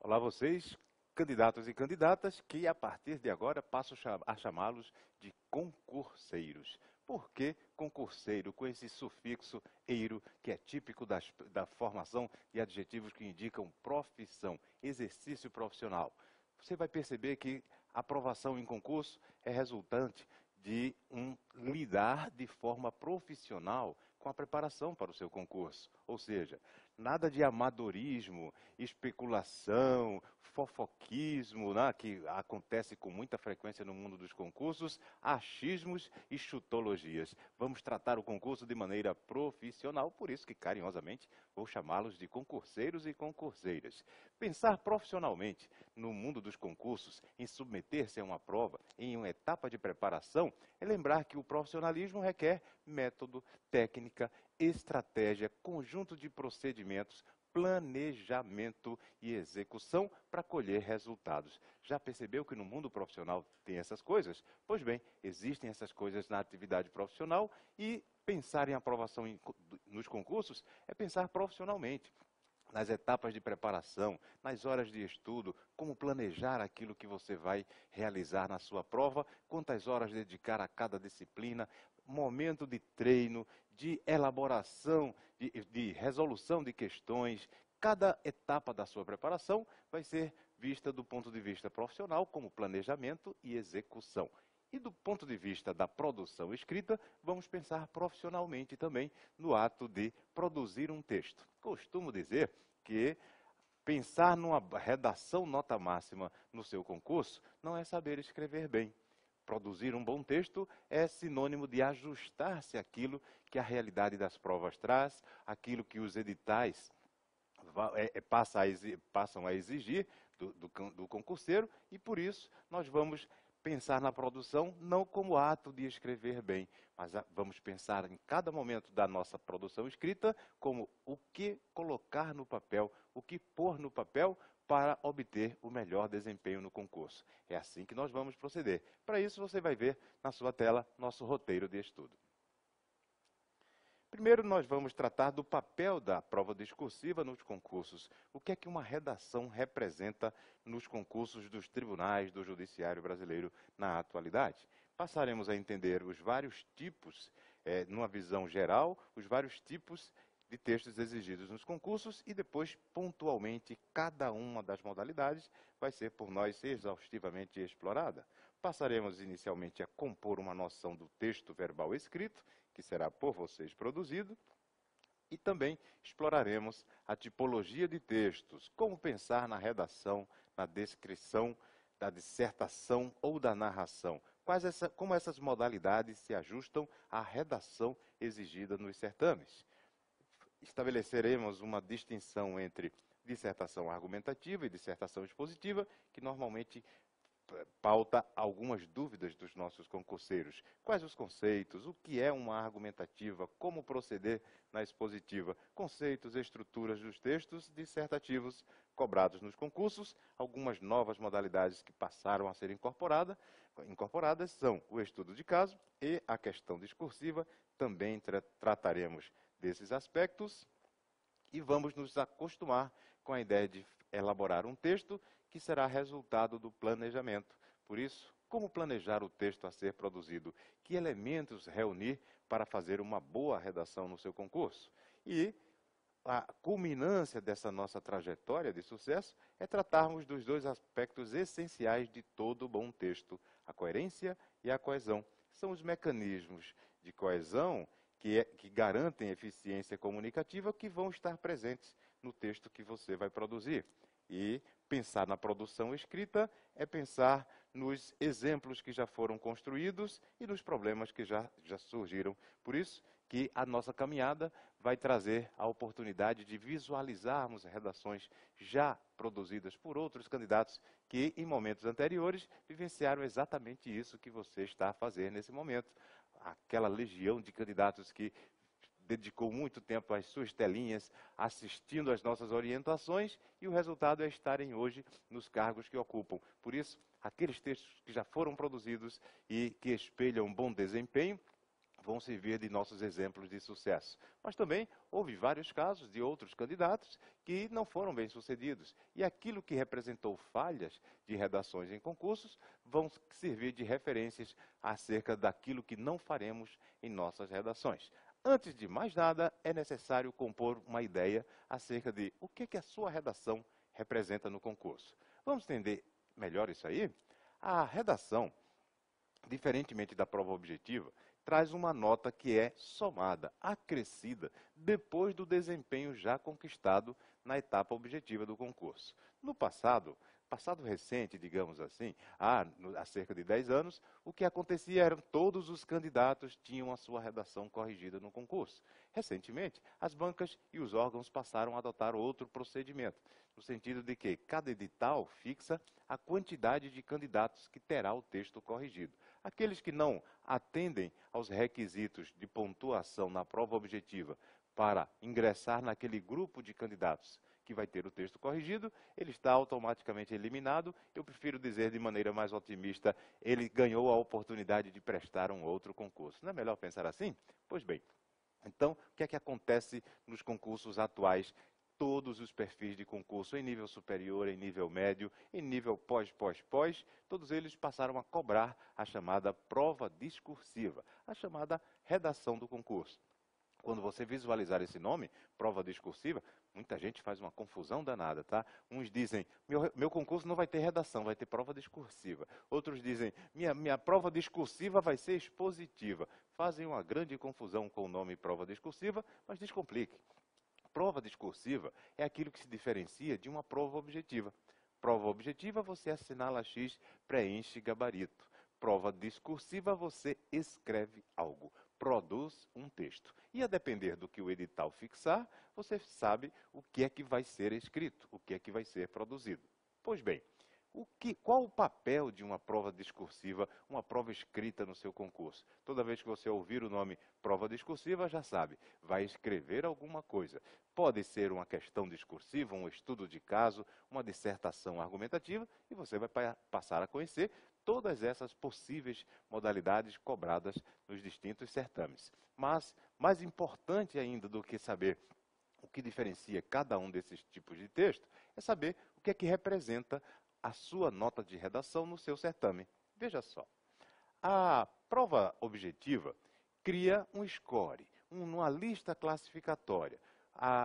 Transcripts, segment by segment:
Olá vocês, candidatos e candidatas, que a partir de agora passo a chamá-los de concurseiros. Por que concurseiro, com esse sufixo eiro, que é típico da formação de adjetivos que indicam profissão, exercício profissional? Você vai perceber que a aprovação em concurso é resultante de lidar de forma profissional com a preparação para o seu concurso. Ou seja, nada de amadorismo, especulação, fofoquismo, né, que acontece com muita frequência no mundo dos concursos, achismos e chutologias. Vamos tratar o concurso de maneira profissional, por isso que carinhosamente vou chamá-los de concurseiros e concurseiras. Pensar profissionalmente no mundo dos concursos, em submeter-se a uma prova, em uma etapa de preparação, é lembrar que o profissionalismo requer método, técnica, estratégia, conjunto de procedimentos, planejamento e execução para colher resultados. Já percebeu que no mundo profissional tem essas coisas? Pois bem, existem essas coisas na atividade profissional e pensar em aprovação nos concursos é pensar profissionalmente. Nas etapas de preparação, nas horas de estudo, como planejar aquilo que você vai realizar na sua prova, quantas horas dedicar a cada disciplina, momento de treino, de elaboração, de resolução de questões. Cada etapa da sua preparação vai ser vista do ponto de vista profissional como planejamento e execução. E do ponto de vista da produção escrita, vamos pensar profissionalmente também no ato de produzir um texto. Costumo dizer que pensar numa redação nota máxima no seu concurso não é saber escrever bem. Produzir um bom texto é sinônimo de ajustar-se àquilo que a realidade das provas traz, aquilo que os editais passam a exigir do concurseiro, e por isso nós vamos pensar na produção não como ato de escrever bem, mas vamos pensar em cada momento da nossa produção escrita como o que colocar no papel, o que pôr no papel para obter o melhor desempenho no concurso. É assim que nós vamos proceder. Para isso você vai ver na sua tela nosso roteiro de estudo. Primeiro, nós vamos tratar do papel da prova discursiva nos concursos. O que é que uma redação representa nos concursos dos tribunais do Judiciário brasileiro na atualidade? Passaremos a entender os vários tipos, numa visão geral, os vários tipos de textos exigidos nos concursos e depois, pontualmente, cada uma das modalidades vai ser por nós exaustivamente explorada. Passaremos inicialmente a compor uma noção do texto verbal escrito, que será por vocês produzido, e também exploraremos a tipologia de textos, como pensar na redação, na descrição, da dissertação ou da narração. Como essas modalidades se ajustam à redação exigida nos certames. Estabeleceremos uma distinção entre dissertação argumentativa e dissertação expositiva, que normalmente pauta algumas dúvidas dos nossos concurseiros. Quais os conceitos? O que é uma argumentativa? Como proceder na expositiva? Conceitos e estruturas dos textos dissertativos cobrados nos concursos. Algumas novas modalidades que passaram a ser incorporadas são o estudo de caso e a questão discursiva. Também trataremos desses aspectos e vamos nos acostumar com a ideia de elaborar um texto que será resultado do planejamento. Por isso, como planejar o texto a ser produzido? Que elementos reunir para fazer uma boa redação no seu concurso? E a culminância dessa nossa trajetória de sucesso é tratarmos dos dois aspectos essenciais de todo bom texto, a coerência e a coesão. São os mecanismos de coesão que garantem eficiência comunicativa que vão estar presentes no texto que você vai produzir. E pensar na produção escrita é pensar nos exemplos que já foram construídos e nos problemas que já surgiram. Por isso que a nossa caminhada vai trazer a oportunidade de visualizarmos redações já produzidas por outros candidatos que, em momentos anteriores, vivenciaram exatamente isso que você está a fazer nesse momento. Aquela legião de candidatos que dedicou muito tempo às suas telinhas, assistindo às nossas orientações, e o resultado é estarem hoje nos cargos que ocupam. Por isso, aqueles textos que já foram produzidos e que espelham um bom desempenho, vão servir de nossos exemplos de sucesso. Mas também houve vários casos de outros candidatos que não foram bem-sucedidos. E aquilo que representou falhas de redações em concursos vão servir de referências acerca daquilo que não faremos em nossas redações. Antes de mais nada, é necessário compor uma ideia acerca de o que a sua redação representa no concurso. Vamos entender melhor isso aí? A redação, diferentemente da prova objetiva, traz uma nota que é somada, acrescida, depois do desempenho já conquistado na etapa objetiva do concurso. No passado recente, digamos assim, há cerca de 10 anos, o que acontecia era que todos os candidatos tinham a sua redação corrigida no concurso. Recentemente, as bancas e os órgãos passaram a adotar outro procedimento, no sentido de que cada edital fixa a quantidade de candidatos que terá o texto corrigido. Aqueles que não atendem aos requisitos de pontuação na prova objetiva para ingressar naquele grupo de candidatos que vai ter o texto corrigido, ele está automaticamente eliminado. Eu prefiro dizer de maneira mais otimista, ele ganhou a oportunidade de prestar um outro concurso. Não é melhor pensar assim? Pois bem, então, o que é que acontece nos concursos atuais? Todos os perfis de concurso em nível superior, em nível médio, em nível pós, todos eles passaram a cobrar a chamada prova discursiva, a chamada redação do concurso. Quando você visualizar esse nome, prova discursiva, muita gente faz uma confusão danada, tá? Uns dizem, meu concurso não vai ter redação, vai ter prova discursiva. Outros dizem, minha prova discursiva vai ser expositiva. Fazem uma grande confusão com o nome prova discursiva, mas descomplique. Prova discursiva é aquilo que se diferencia de uma prova objetiva. Prova objetiva, você assinala X, preenche gabarito. Prova discursiva, você escreve algo, produz um texto. E a depender do que o edital fixar, você sabe o que é que vai ser escrito, o que é que vai ser produzido. Pois bem, qual o papel de uma prova discursiva, uma prova escrita no seu concurso? Toda vez que você ouvir o nome prova discursiva, já sabe, vai escrever alguma coisa. Pode ser uma questão discursiva, um estudo de caso, uma dissertação argumentativa, e você vai passar a conhecer todas essas possíveis modalidades cobradas nos distintos certames. Mas, mais importante ainda do que saber o que diferencia cada um desses tipos de texto, é saber o que é que representa a sua nota de redação no seu certame. Veja só, a prova objetiva cria um score, uma lista classificatória.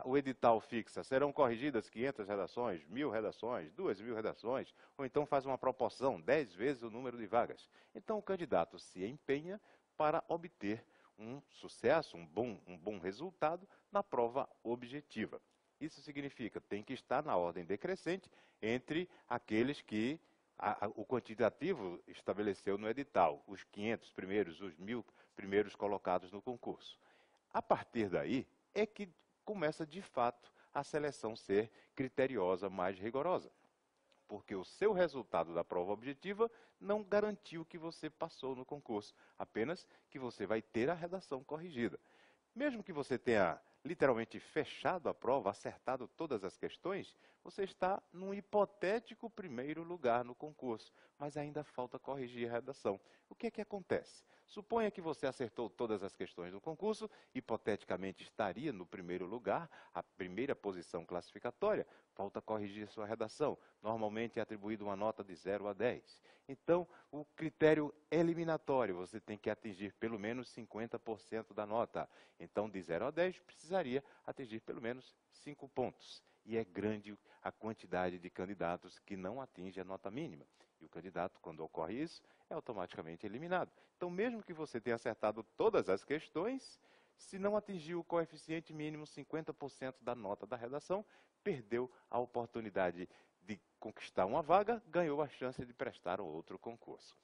O edital fixa, serão corrigidas 500 redações, 1.000 redações, 2.000 redações, ou então faz uma proporção, 10 vezes o número de vagas. Então o candidato se empenha para obter um sucesso, um bom resultado na prova objetiva. Isso significa que tem que estar na ordem decrescente entre aqueles que o quantitativo estabeleceu no edital, os 500 primeiros, os 1.000 primeiros colocados no concurso. A partir daí é que começa de fato a seleção ser criteriosa, mais rigorosa. Porque o seu resultado da prova objetiva não garantiu que você passou no concurso, apenas que você vai ter a redação corrigida. Mesmo que você tenha literalmente fechado a prova, acertado todas as questões, você está num hipotético primeiro lugar no concurso, mas ainda falta corrigir a redação. O que é que acontece? Suponha que você acertou todas as questões do concurso, hipoteticamente estaria no primeiro lugar, a primeira posição classificatória, falta corrigir sua redação. Normalmente é atribuído uma nota de 0 a 10. Então, o critério eliminatório, você tem que atingir pelo menos 50% da nota. Então, de 0 a 10, precisaria atingir pelo menos 5 pontos. E é grande a quantidade de candidatos que não atinge a nota mínima. E o candidato, quando ocorre isso, é automaticamente eliminado. Então, mesmo que você tenha acertado todas as questões, se não atingiu o coeficiente mínimo, 50% da nota da redação, perdeu a oportunidade de conquistar uma vaga, ganhou a chance de prestar outro concurso.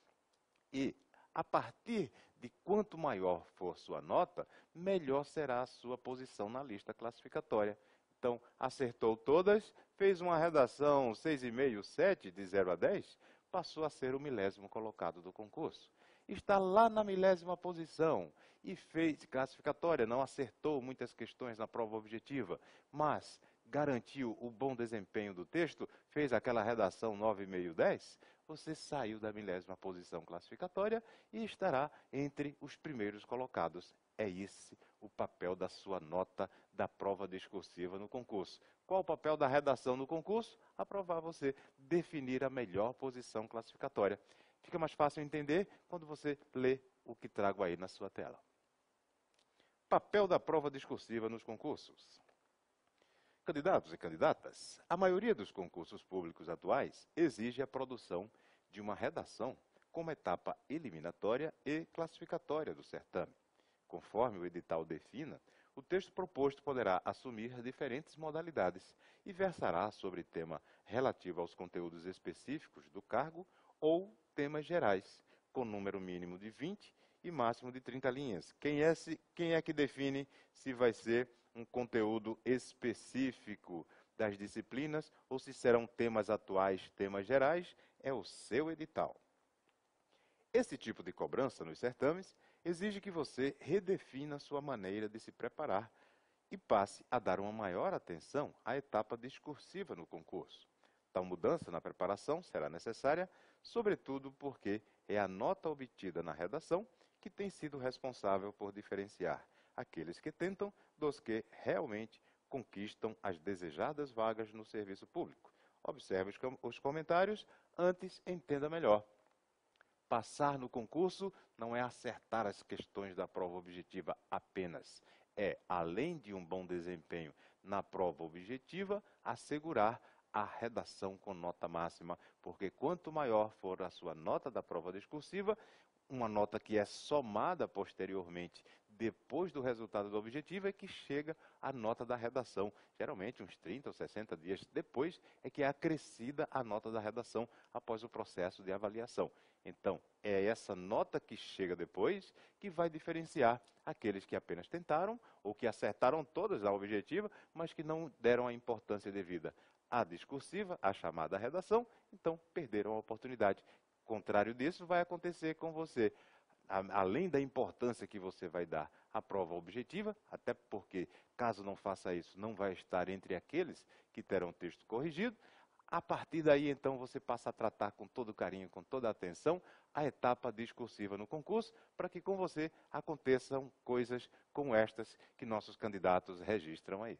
E, a partir de quanto maior for sua nota, melhor será a sua posição na lista classificatória. Então, acertou todas, fez uma redação 6,5, 7, de 0 a 10, passou a ser o 1000º colocado do concurso. Está lá na 1000ª posição e fez classificatória, não acertou muitas questões na prova objetiva, mas garantiu o bom desempenho do texto, fez aquela redação 9,5, 10, você saiu da 10ª posição classificatória e estará entre os primeiros colocados. É esse o papel da sua nota da prova discursiva no concurso. Qual o papel da redação no concurso? Aprovar você, definir a melhor posição classificatória. Fica mais fácil entender quando você lê o que trago aí na sua tela. Papel da prova discursiva nos concursos. Candidatos e candidatas, a maioria dos concursos públicos atuais exige a produção de uma redação como etapa eliminatória e classificatória do certame. Conforme o edital defina, o texto proposto poderá assumir diferentes modalidades e versará sobre tema relativo aos conteúdos específicos do cargo ou temas gerais, com número mínimo de 20 e máximo de 30 linhas. Quem é que define se vai ser um conteúdo específico das disciplinas ou se serão temas atuais, temas gerais? É o seu edital. Esse tipo de cobrança nos certames exige que você redefina sua maneira de se preparar e passe a dar uma maior atenção à etapa discursiva no concurso. Tal mudança na preparação será necessária, sobretudo porque é a nota obtida na redação que tem sido responsável por diferenciar aqueles que tentam dos que realmente conquistam as desejadas vagas no serviço público. Observe os comentários, antes entenda melhor. Passar no concurso não é acertar as questões da prova objetiva apenas. É, além de um bom desempenho na prova objetiva, assegurar a redação com nota máxima, porque quanto maior for a sua nota da prova discursiva, uma nota que é somada posteriormente, depois do resultado do objetivo, é que chega a nota da redação. Geralmente, uns 30 ou 60 dias depois, é que é acrescida a nota da redação após o processo de avaliação. Então, é essa nota que chega depois que vai diferenciar aqueles que apenas tentaram ou que acertaram todas a objetiva, mas que não deram a importância devida à discursiva, à chamada redação, então perderam a oportunidade. Contrário disso, vai acontecer com você. Além da importância que você vai dar à prova objetiva, até porque, caso não faça isso, não vai estar entre aqueles que terão o texto corrigido, a partir daí, então, você passa a tratar com todo carinho, com toda atenção, a etapa discursiva no concurso, para que com você aconteçam coisas como estas que nossos candidatos registram aí.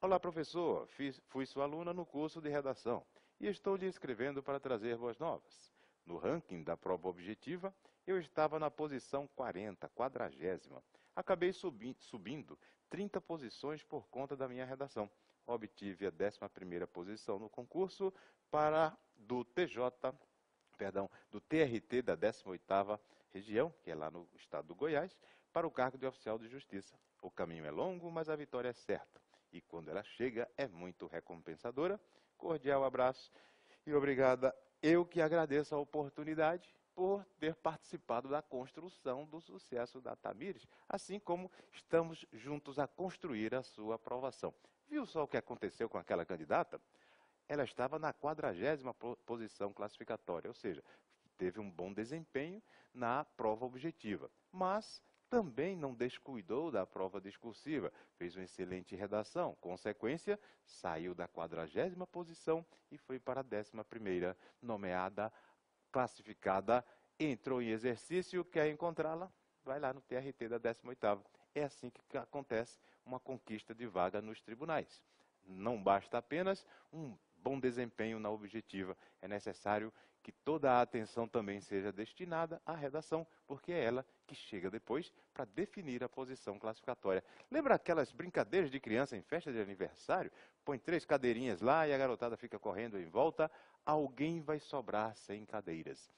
Olá, professor. Fui sua aluna no curso de redação e estou lhe escrevendo para trazer boas novas. No ranking da prova objetiva, eu estava na posição 40ª. Acabei subindo 30 posições por conta da minha redação. Obtive a 11ª posição no concurso do TRT da 18ª região, que é lá no estado do Goiás, para o cargo de oficial de justiça. O caminho é longo, mas a vitória é certa. E quando ela chega, é muito recompensadora. Cordial abraço e obrigada. Eu que agradeço a oportunidade por ter participado da construção do sucesso da Tamires, assim como estamos juntos a construir a sua aprovação. Viu só o que aconteceu com aquela candidata? Ela estava na 40ª posição classificatória, ou seja, teve um bom desempenho na prova objetiva, mas também não descuidou da prova discursiva, fez uma excelente redação. Consequência, saiu da 40ª posição e foi para a 11ª, nomeada, classificada, entrou em exercício, quer encontrá-la? Vai lá no TRT da 18ª. É assim que acontece uma conquista de vaga nos tribunais. Não basta apenas um bom desempenho na objetiva, é necessário que toda a atenção também seja destinada à redação, porque é ela que chega depois para definir a posição classificatória. Lembra aquelas brincadeiras de criança em festa de aniversário? Põe 3 cadeirinhas lá e a garotada fica correndo em volta, alguém vai sobrar sem cadeiras.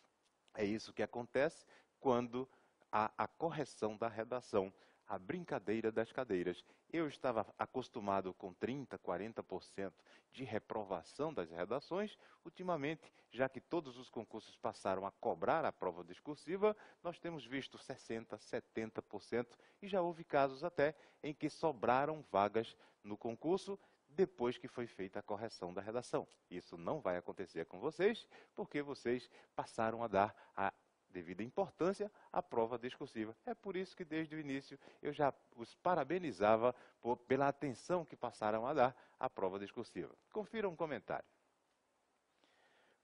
É isso que acontece quando há a correção da redação, a brincadeira das cadeiras. Eu estava acostumado com 30%, 40% de reprovação das redações. Ultimamente, já que todos os concursos passaram a cobrar a prova discursiva, nós temos visto 60%, 70% e já houve casos até em que sobraram vagas no concurso depois que foi feita a correção da redação. Isso não vai acontecer com vocês, porque vocês passaram a dar a devida importância à prova discursiva. É por isso que desde o início eu já os parabenizava pela atenção que passaram a dar à prova discursiva. Confira um comentário.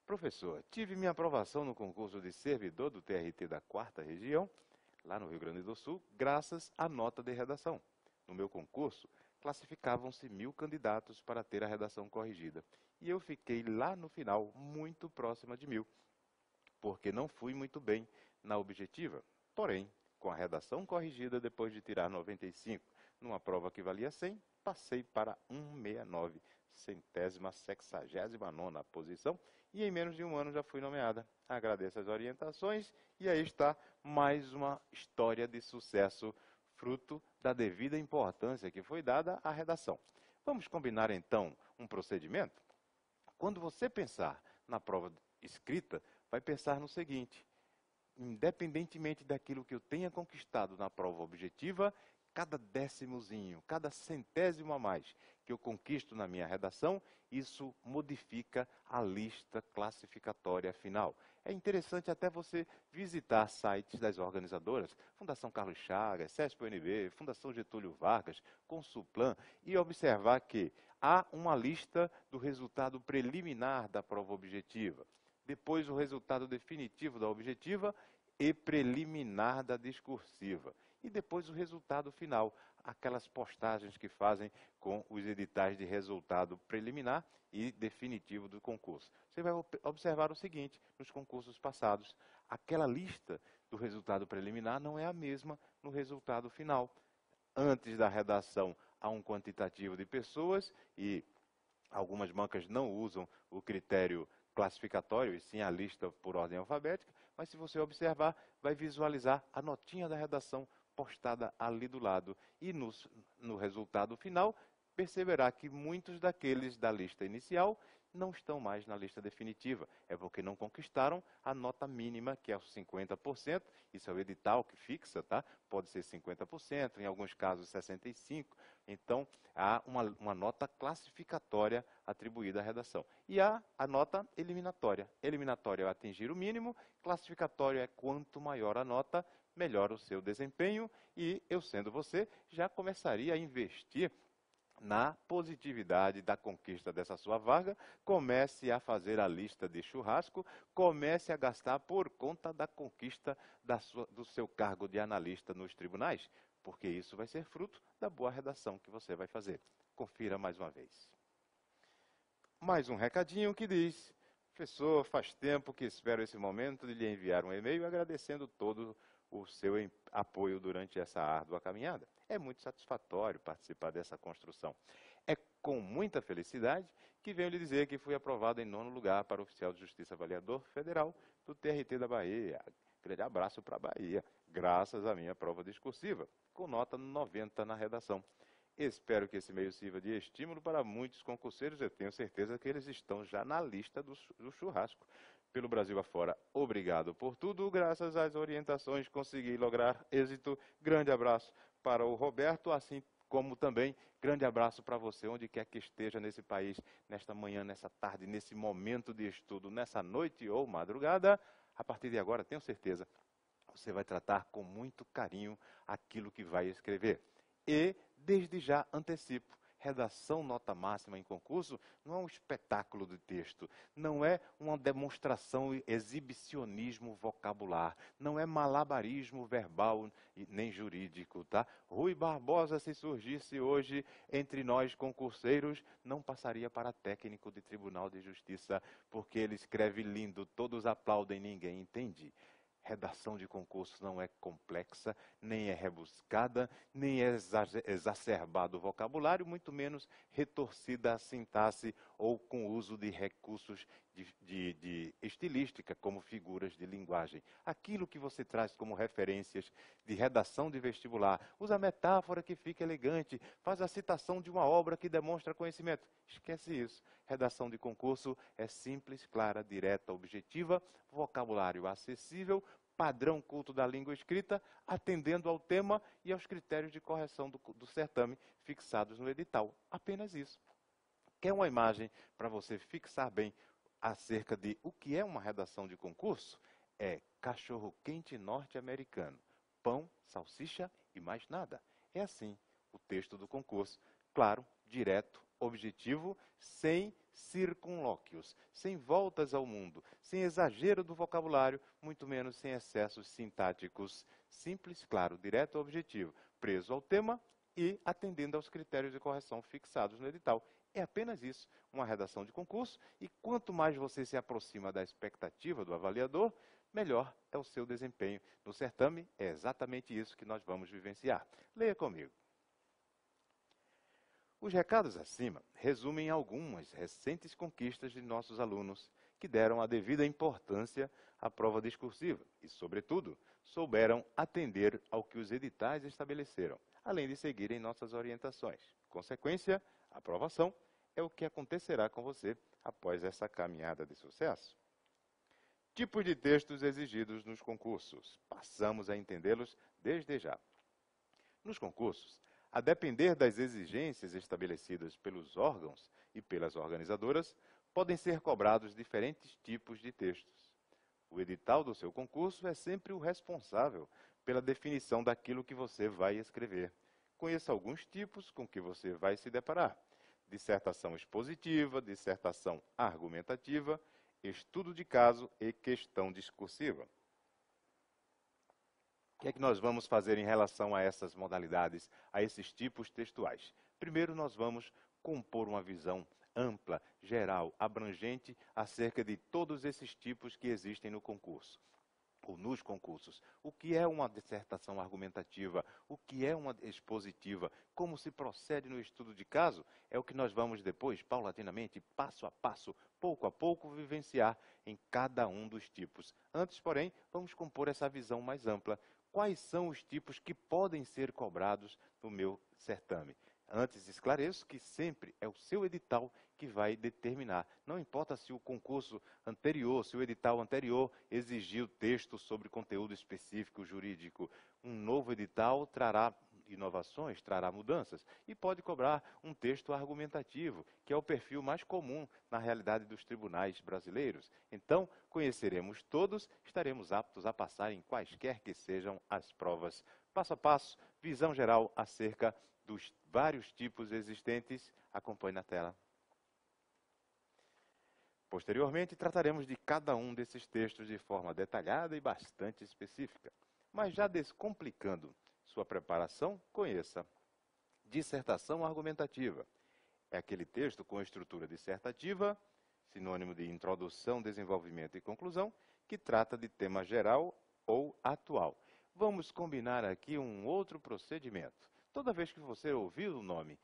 Professor, tive minha aprovação no concurso de servidor do TRT da 4ª Região, lá no Rio Grande do Sul, graças à nota de redação. No meu concurso, classificavam-se 1000 candidatos para ter a redação corrigida. E eu fiquei lá no final, muito próxima de 1000, porque não fui muito bem na objetiva. Porém, com a redação corrigida, depois de tirar 95, numa prova que valia 100, passei para 169, 169ª posição, e em menos de um ano já fui nomeada. Agradeço as orientações, e aí está mais uma história de sucesso, fruto da devida importância que foi dada à redação. Vamos combinar então um procedimento? Quando você pensar na prova escrita, vai pensar no seguinte: independentemente daquilo que eu tenha conquistado na prova objetiva, cada décimozinho, cada centésimo a mais que eu conquisto na minha redação, isso modifica a lista classificatória final. É interessante até você visitar sites das organizadoras, Fundação Carlos Chagas, CESP-UNB, Fundação Getúlio Vargas, Consulplan, e observar que há uma lista do resultado preliminar da prova objetiva, depois o resultado definitivo da objetiva e preliminar da discursiva. E depois o resultado final, aquelas postagens que fazem com os editais de resultado preliminar e definitivo do concurso. Você vai observar o seguinte: nos concursos passados, aquela lista do resultado preliminar não é a mesma no resultado final. Antes da redação, há um quantitativo de pessoas e algumas bancas não usam o critério classificatório, e sim a lista por ordem alfabética, mas se você observar, vai visualizar a notinha da redação postada ali do lado. E no resultado final, perceberá que muitos daqueles da lista inicial não estão mais na lista definitiva. É porque não conquistaram a nota mínima, que é os 50%. Isso é o edital que fixa, tá? Pode ser 50%, em alguns casos 65%. Então, há uma nota classificatória atribuída à redação. E há a nota eliminatória. Eliminatória é atingir o mínimo, classificatório é quanto maior a nota, melhor o seu desempenho, e eu, sendo você, já começaria a investir na positividade da conquista dessa sua vaga. Comece a fazer a lista de churrasco, comece a gastar por conta da conquista do seu cargo de analista nos tribunais, porque isso vai ser fruto da boa redação que você vai fazer. Confira mais uma vez. Mais um recadinho que diz: professor, faz tempo que espero esse momento de lhe enviar um e-mail agradecendo todo o seu apoio durante essa árdua caminhada. É muito satisfatório participar dessa construção. É com muita felicidade que venho lhe dizer que fui aprovado em 9º lugar para o oficial de Justiça Avaliador Federal do TRT da Bahia. Grande abraço para a Bahia, graças à minha prova discursiva, com nota 90 na redação. Espero que esse e-mail sirva de estímulo para muitos concurseiros. Eu tenho certeza que eles estão já na lista do churrasco. Pelo Brasil afora, obrigado por tudo. Graças às orientações, consegui lograr êxito. Grande abraço para o Roberto, assim como também grande abraço para você, onde quer que esteja nesse país, nesta manhã, nessa tarde, nesse momento de estudo, nessa noite ou madrugada. A partir de agora, tenho certeza, você vai tratar com muito carinho aquilo que vai escrever. E, desde já, antecipo: redação nota máxima em concurso não é um espetáculo de texto, não é uma demonstração, exibicionismo vocabular, não é malabarismo verbal nem jurídico, tá? Rui Barbosa, se surgisse hoje entre nós concurseiros, não passaria para técnico de Tribunal de Justiça, porque ele escreve lindo, todos aplaudem, ninguém entende. Redação de concurso não é complexa, nem é rebuscada, nem é exacerbado o vocabulário, muito menos retorcida a sintaxe ou com uso de recursos de estilística, como figuras de linguagem. Aquilo que você traz como referências de redação de vestibular, usa metáfora que fica elegante, faz a citação de uma obra que demonstra conhecimento. Esquece isso. Redação de concurso é simples, clara, direta, objetiva, vocabulário acessível, padrão culto da língua escrita, atendendo ao tema e aos critérios de correção do certame fixados no edital. Apenas isso. Quer uma imagem para você fixar bem acerca de o que é uma redação de concurso? é cachorro-quente norte-americano, pão, salsicha e mais nada. É assim o texto do concurso. Claro, direto, objetivo, sem circunlóquios, sem voltas ao mundo, sem exagero do vocabulário, muito menos sem excessos sintáticos. Simples, claro, direto ao objetivo, preso ao tema e atendendo aos critérios de correção fixados no edital. É apenas isso, uma redação de concurso, e quanto mais você se aproxima da expectativa do avaliador, melhor é o seu desempenho. No certame, é exatamente isso que nós vamos vivenciar. Leia comigo. Os recados acima resumem algumas recentes conquistas de nossos alunos que deram a devida importância à prova discursiva e, sobretudo, souberam atender ao que os editais estabeleceram, além de seguirem nossas orientações. Consequência, a aprovação é o que acontecerá com você após essa caminhada de sucesso. Tipos de textos exigidos nos concursos. Passamos a entendê-los desde já. Nos concursos, a depender das exigências estabelecidas pelos órgãos e pelas organizadoras, podem ser cobrados diferentes tipos de textos. O edital do seu concurso é sempre o responsável pela definição daquilo que você vai escrever. Conheça alguns tipos com que você vai se deparar: dissertação expositiva, dissertação argumentativa, estudo de caso e questão discursiva. O que é que nós vamos fazer em relação a essas modalidades, a esses tipos textuais? Primeiro, nós vamos compor uma visão ampla, geral, abrangente, acerca de todos esses tipos que existem no concurso, ou nos concursos. O que é uma dissertação argumentativa? O que é uma expositiva? Como se procede no estudo de caso? É o que nós vamos depois, paulatinamente, passo a passo, pouco a pouco, vivenciar em cada um dos tipos. Antes, porém, vamos compor essa visão mais ampla. Quais são os tipos que podem ser cobrados no meu certame? Antes, esclareço que sempre é o seu edital que vai determinar. Não importa se o concurso anterior, se o edital anterior exigiu texto sobre conteúdo específico jurídico. Um novo edital trará inovações, trará mudanças e pode cobrar um texto argumentativo, que é o perfil mais comum na realidade dos tribunais brasileiros. Então, conheceremos todos, estaremos aptos a passar em quaisquer que sejam as provas. Passo a passo, visão geral acerca dos vários tipos existentes. Acompanhe na tela. Posteriormente, trataremos de cada um desses textos de forma detalhada e bastante específica. Mas já descomplicando sua preparação, conheça. Dissertação argumentativa. É aquele texto com estrutura dissertativa, sinônimo de introdução, desenvolvimento e conclusão, que trata de tema geral ou atual. Vamos combinar aqui um outro procedimento. Toda vez que você ouvir o nome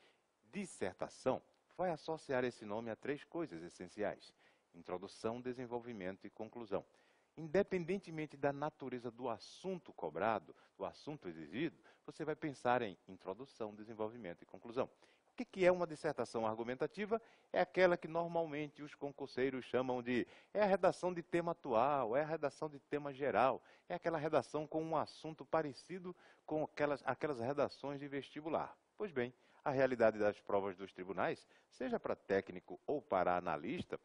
dissertação, vai associar esse nome a três coisas essenciais: introdução, desenvolvimento e conclusão. Independentemente da natureza do assunto cobrado, do assunto exigido, você vai pensar em introdução, desenvolvimento e conclusão. O que é uma dissertação argumentativa? É aquela que normalmente os concurseiros chamam de a redação de tema atual, é a redação de tema geral, é aquela redação com um assunto parecido com aquelas redações de vestibular. Pois bem, a realidade das provas dos tribunais, seja para técnico ou para analista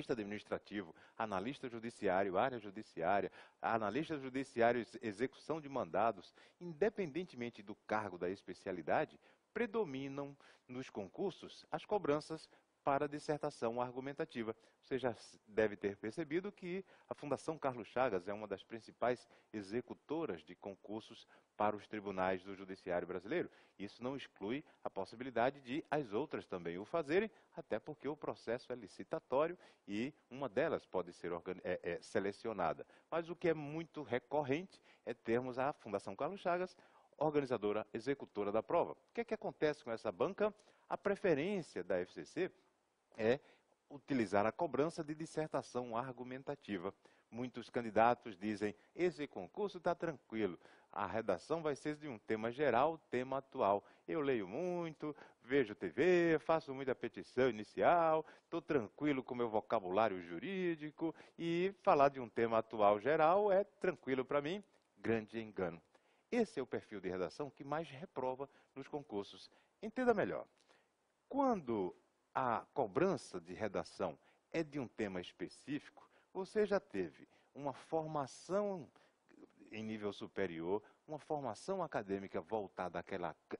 administrativo, analista judiciário, área judiciária, analista judiciário, execução de mandados, independentemente do cargo, da especialidade, predominam nos concursos as cobranças para dissertação argumentativa. Você já deve ter percebido que a Fundação Carlos Chagas é uma das principais executoras de concursos para os tribunais do Judiciário brasileiro. Isso não exclui a possibilidade de as outras também o fazerem, até porque o processo é licitatório e uma delas pode ser selecionada. Mas o que é muito recorrente é termos a Fundação Carlos Chagas organizadora, executora da prova. O que é que acontece com essa banca? A preferência da FCC é utilizar a cobrança de dissertação argumentativa. Muitos candidatos dizem, esse concurso está tranquilo, a redação vai ser de um tema geral, tema atual. Eu leio muito, vejo TV, faço muita petição inicial, estou tranquilo com o meu vocabulário jurídico e falar de um tema atual geral é tranquilo para mim. Grande engano. Esse é o perfil de redação que mais reprova nos concursos. Entenda melhor. Quando a cobrança de redação é de um tema específico, você já teve uma formação em nível superior, uma formação acadêmica voltada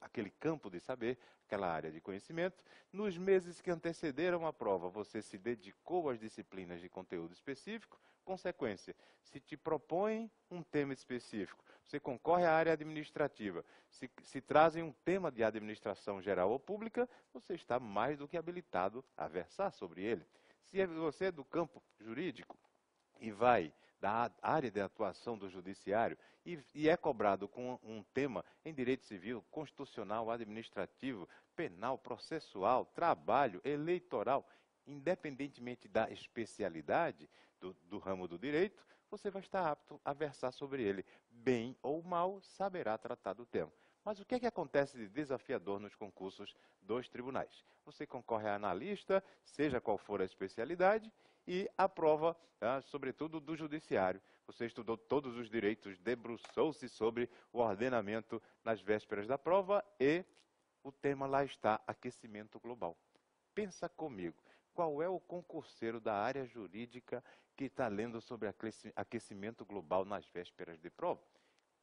àquele campo de saber, aquela área de conhecimento. Nos meses que antecederam a prova, você se dedicou às disciplinas de conteúdo específico. Consequência, se te propõem um tema específico, você concorre à área administrativa, se trazem um tema de administração geral ou pública, você está mais do que habilitado a versar sobre ele. Se você é do campo jurídico e vai da área de atuação do judiciário e é cobrado com um tema em direito civil, constitucional, administrativo, penal, processual, trabalho, eleitoral, independentemente da especialidade do ramo do direito, você vai estar apto a versar sobre ele. Bem ou mal, saberá tratar do tema. Mas o que é que acontece de desafiador nos concursos dos tribunais? Você concorre a analista, seja qual for a especialidade, e a prova, sobretudo do judiciário. Você estudou todos os direitos, debruçou-se sobre o ordenamento nas vésperas da prova e o tema lá está, aquecimento global. Pensa comigo, qual é o concurseiro da área jurídica que está lendo sobre aquecimento global nas vésperas de prova?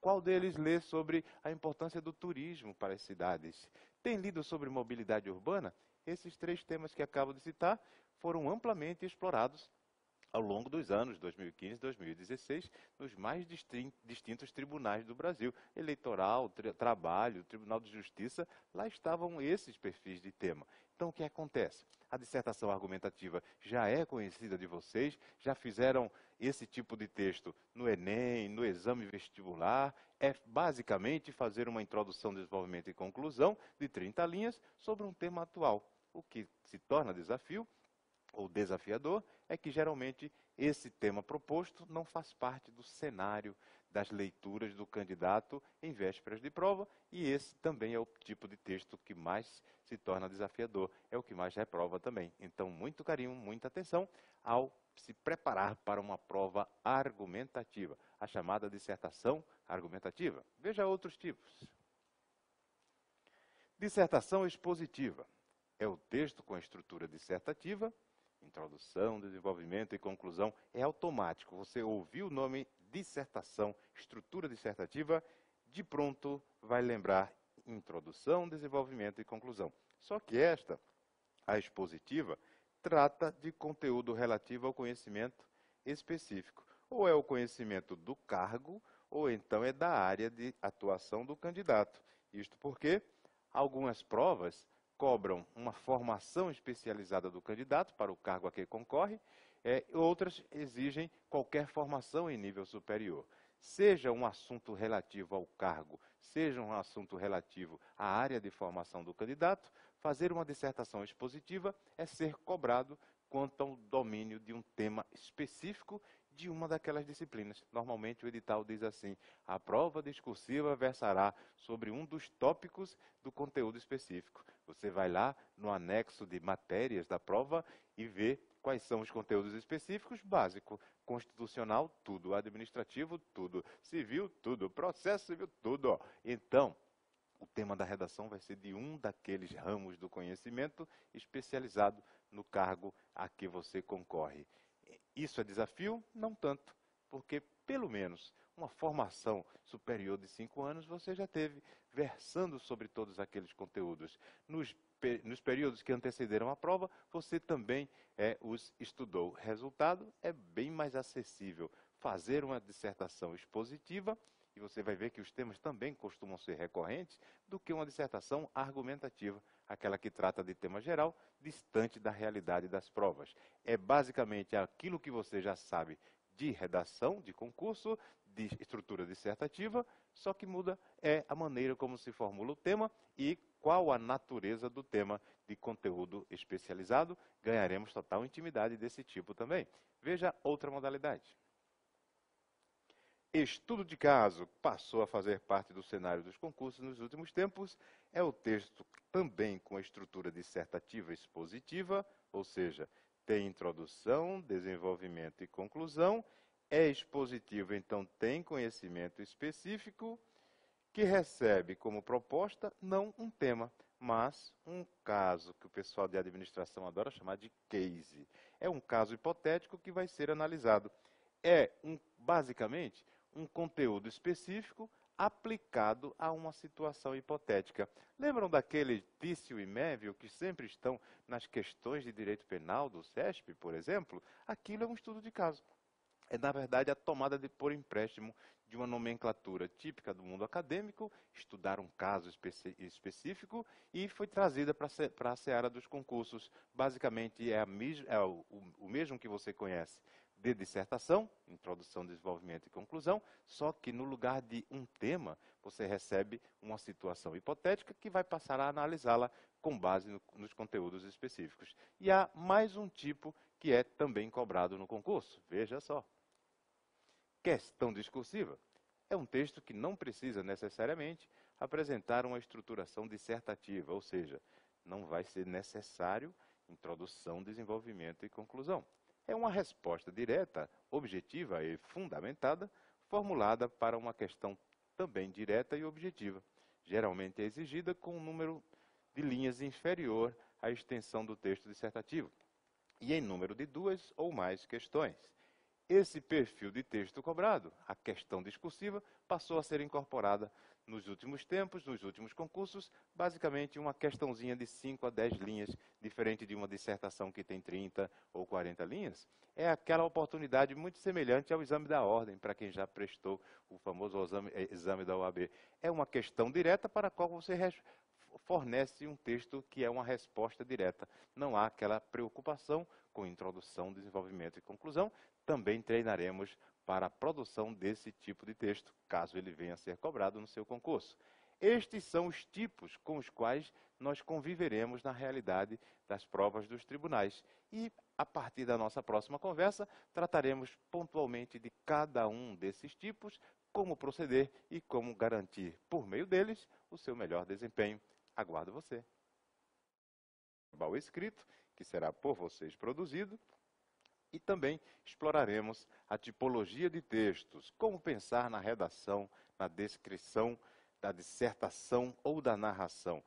Qual deles lê sobre a importância do turismo para as cidades? Tem lido sobre mobilidade urbana? Esses três temas que acabo de citar foram amplamente explorados ao longo dos anos 2015 e 2016 nos mais distintos tribunais do Brasil. Eleitoral, trabalho, Tribunal de Justiça, lá estavam esses perfis de tema. Então, o que acontece? A dissertação argumentativa já é conhecida de vocês, já fizeram esse tipo de texto no Enem, no exame vestibular. É basicamente fazer uma introdução, desenvolvimento e conclusão de 30 linhas sobre um tema atual. O que se torna desafio ou desafiador é que geralmente esse tema proposto não faz parte do cenário das leituras do candidato em vésperas de prova, e esse também é o tipo de texto que mais se torna desafiador, é o que mais reprova também. Então, muito carinho, muita atenção ao se preparar para uma prova argumentativa, a chamada dissertação argumentativa. Veja outros tipos. Dissertação expositiva é o texto com a estrutura dissertativa. Introdução, desenvolvimento e conclusão é automático. Você ouviu o nome dissertação, estrutura dissertativa, de pronto vai lembrar introdução, desenvolvimento e conclusão. Só que esta, a expositiva, trata de conteúdo relativo ao conhecimento específico. Ou é o conhecimento do cargo, ou então é da área de atuação do candidato. Isto porque algumas provas cobram uma formação especializada do candidato para o cargo a que concorre, outras exigem qualquer formação em nível superior. Seja um assunto relativo ao cargo, seja um assunto relativo à área de formação do candidato, fazer uma dissertação expositiva é ser cobrado quanto ao domínio de um tema específico de uma daquelas disciplinas. Normalmente o edital diz assim: a prova discursiva versará sobre um dos tópicos do conteúdo específico. Você vai lá no anexo de matérias da prova e vê quais são os conteúdos específicos. Básico, constitucional, tudo. Administrativo, tudo. Civil, tudo. Processo civil, tudo. Então, o tema da redação vai ser de um daqueles ramos do conhecimento especializado no cargo a que você concorre. Isso é desafio? Não tanto, porque pelo menos uma formação superior de 5 anos você já teve versando sobre todos aqueles conteúdos. Nos períodos que antecederam a prova, você também os estudou. Resultado, é bem mais acessível fazer uma dissertação expositiva, e você vai ver que os temas também costumam ser recorrentes, do que uma dissertação argumentativa, aquela que trata de tema geral, distante da realidade das provas. É basicamente aquilo que você já sabe de redação, de concurso, de estrutura dissertativa, só que muda a maneira como se formula o tema e qual a natureza do tema de conteúdo especializado. Ganharemos total intimidade desse tipo também. Veja outra modalidade. Estudo de caso passou a fazer parte do cenário dos concursos nos últimos tempos. É o texto também com a estrutura dissertativa expositiva, ou seja, tem introdução, desenvolvimento e conclusão. É expositivo, então tem conhecimento específico, que recebe como proposta não um tema, mas um caso que o pessoal de administração adora chamar de case. É um caso hipotético que vai ser analisado. É, basicamente, um conteúdo específico aplicado a uma situação hipotética. Lembram daquele Tício e Mévio que sempre estão nas questões de direito penal do CESP, por exemplo? Aquilo é um estudo de caso. É, na verdade, a tomada por empréstimo de uma nomenclatura típica do mundo acadêmico, estudar um caso específico e foi trazida para a seara dos concursos. Basicamente, o mesmo que você conhece de dissertação, introdução, desenvolvimento e conclusão, só que no lugar de um tema, você recebe uma situação hipotética que vai passar a analisá-la com base nos conteúdos específicos. E há mais um tipo que é também cobrado no concurso. Veja só. Questão discursiva é um texto que não precisa necessariamente apresentar uma estruturação dissertativa, ou seja, não vai ser necessário introdução, desenvolvimento e conclusão. É uma resposta direta, objetiva e fundamentada, formulada para uma questão também direta e objetiva. Geralmente é exigida com um número de linhas inferior à extensão do texto dissertativo, e em número de 2 ou mais questões. Esse perfil de texto cobrado, a questão discursiva, passou a ser incorporada nos últimos tempos, nos últimos concursos, basicamente uma questãozinha de 5 a 10 linhas, diferente de uma dissertação que tem 30 ou 40 linhas. É aquela oportunidade muito semelhante ao exame da ordem, para quem já prestou o famoso exame da OAB. É uma questão direta para a qual você fornece um texto que é uma resposta direta. Não há aquela preocupação com introdução, desenvolvimento e conclusão. Também treinaremos para a produção desse tipo de texto, caso ele venha a ser cobrado no seu concurso. Estes são os tipos com os quais nós conviveremos na realidade das provas dos tribunais. E, a partir da nossa próxima conversa, trataremos pontualmente de cada um desses tipos, como proceder e como garantir, por meio deles, o seu melhor desempenho. Aguardo você. O escrito, que será por vocês produzido, e também exploraremos a tipologia de textos, como pensar na redação, na descrição, da dissertação ou da narração.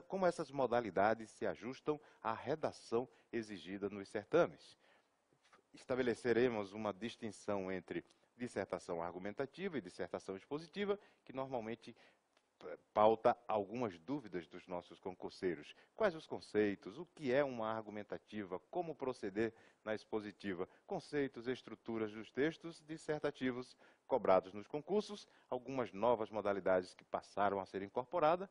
Como essas modalidades se ajustam à redação exigida nos certames. Estabeleceremos uma distinção entre dissertação argumentativa e dissertação expositiva, que normalmente pauta algumas dúvidas dos nossos concurseiros. Quais os conceitos? O que é uma argumentativa? Como proceder na expositiva? Conceitos e estruturas dos textos dissertativos cobrados nos concursos. Algumas novas modalidades que passaram a ser incorporadas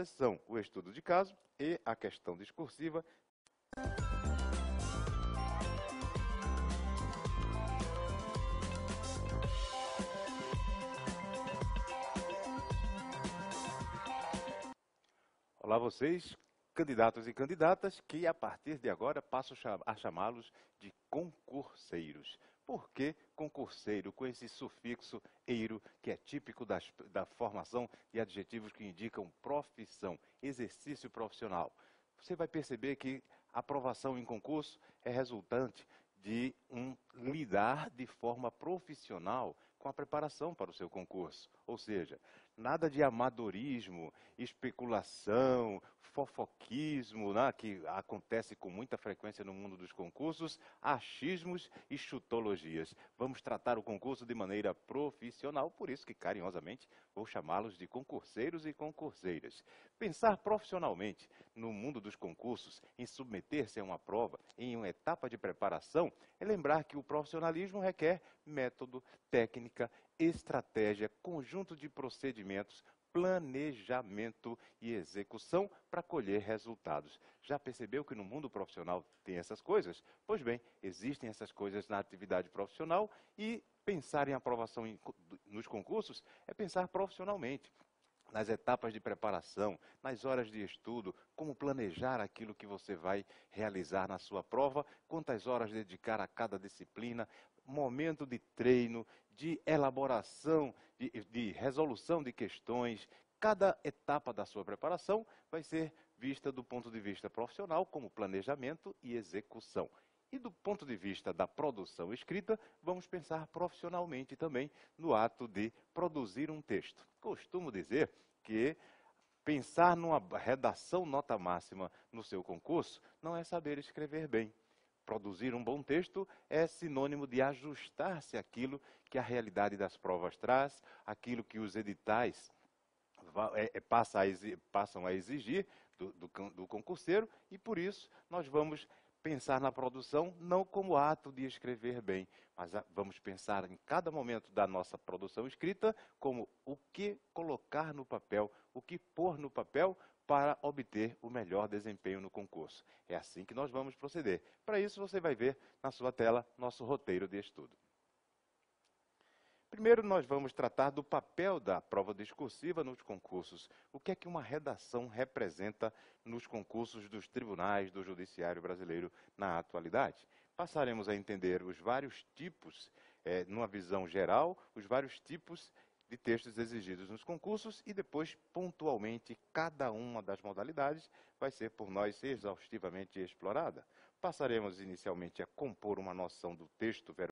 são o estudo de caso e a questão discursiva. Olá vocês, candidatos e candidatas, que a partir de agora passo a chamá-los de concurseiros. Por que concurseiro, com esse sufixo eiro, que é típico da formação de adjetivos que indicam profissão, exercício profissional? Você vai perceber que a aprovação em concurso é resultante de lidar de forma profissional com a preparação para o seu concurso. Ou seja, nada de amadorismo, especulação, fofoquismo, né, que acontece com muita frequência no mundo dos concursos, achismos e chutologias. Vamos tratar o concurso de maneira profissional, por isso que carinhosamente vou chamá-los de concurseiros e concurseiras. Pensar profissionalmente no mundo dos concursos, em submeter-se a uma prova, em uma etapa de preparação, é lembrar que o profissionalismo requer método, técnica, estratégia, conjunto de procedimentos, planejamento e execução para colher resultados. Já percebeu que no mundo profissional tem essas coisas? Pois bem, existem essas coisas na atividade profissional e pensar em aprovação nos concursos é pensar profissionalmente. Nas etapas de preparação, nas horas de estudo, como planejar aquilo que você vai realizar na sua prova, quantas horas dedicar a cada disciplina, momento de treino, de elaboração, de resolução de questões. Cada etapa da sua preparação vai ser vista do ponto de vista profissional como planejamento e execução. E do ponto de vista da produção escrita, vamos pensar profissionalmente também no ato de produzir um texto. Costumo dizer que pensar numa redação nota máxima no seu concurso não é saber escrever bem. produzir um bom texto é sinônimo de ajustar-se àquilo que a realidade das provas traz, aquilo que os editais passam a exigir do concurseiro, e por isso nós vamos pensar na produção não como ato de escrever bem, mas vamos pensar em cada momento da nossa produção escrita como o que colocar no papel, o que pôr no papel para obter o melhor desempenho no concurso. É assim que nós vamos proceder. Para isso, você vai ver na sua tela nosso roteiro de estudo. Primeiro, nós vamos tratar do papel da prova discursiva nos concursos. O que é que uma redação representa nos concursos dos tribunais do Judiciário Brasileiro na atualidade? Passaremos a entender os vários tipos, numa visão geral, os vários tipos de textos exigidos nos concursos e depois, pontualmente, cada uma das modalidades vai ser por nós exaustivamente explorada. Passaremos inicialmente a compor uma noção do texto verbal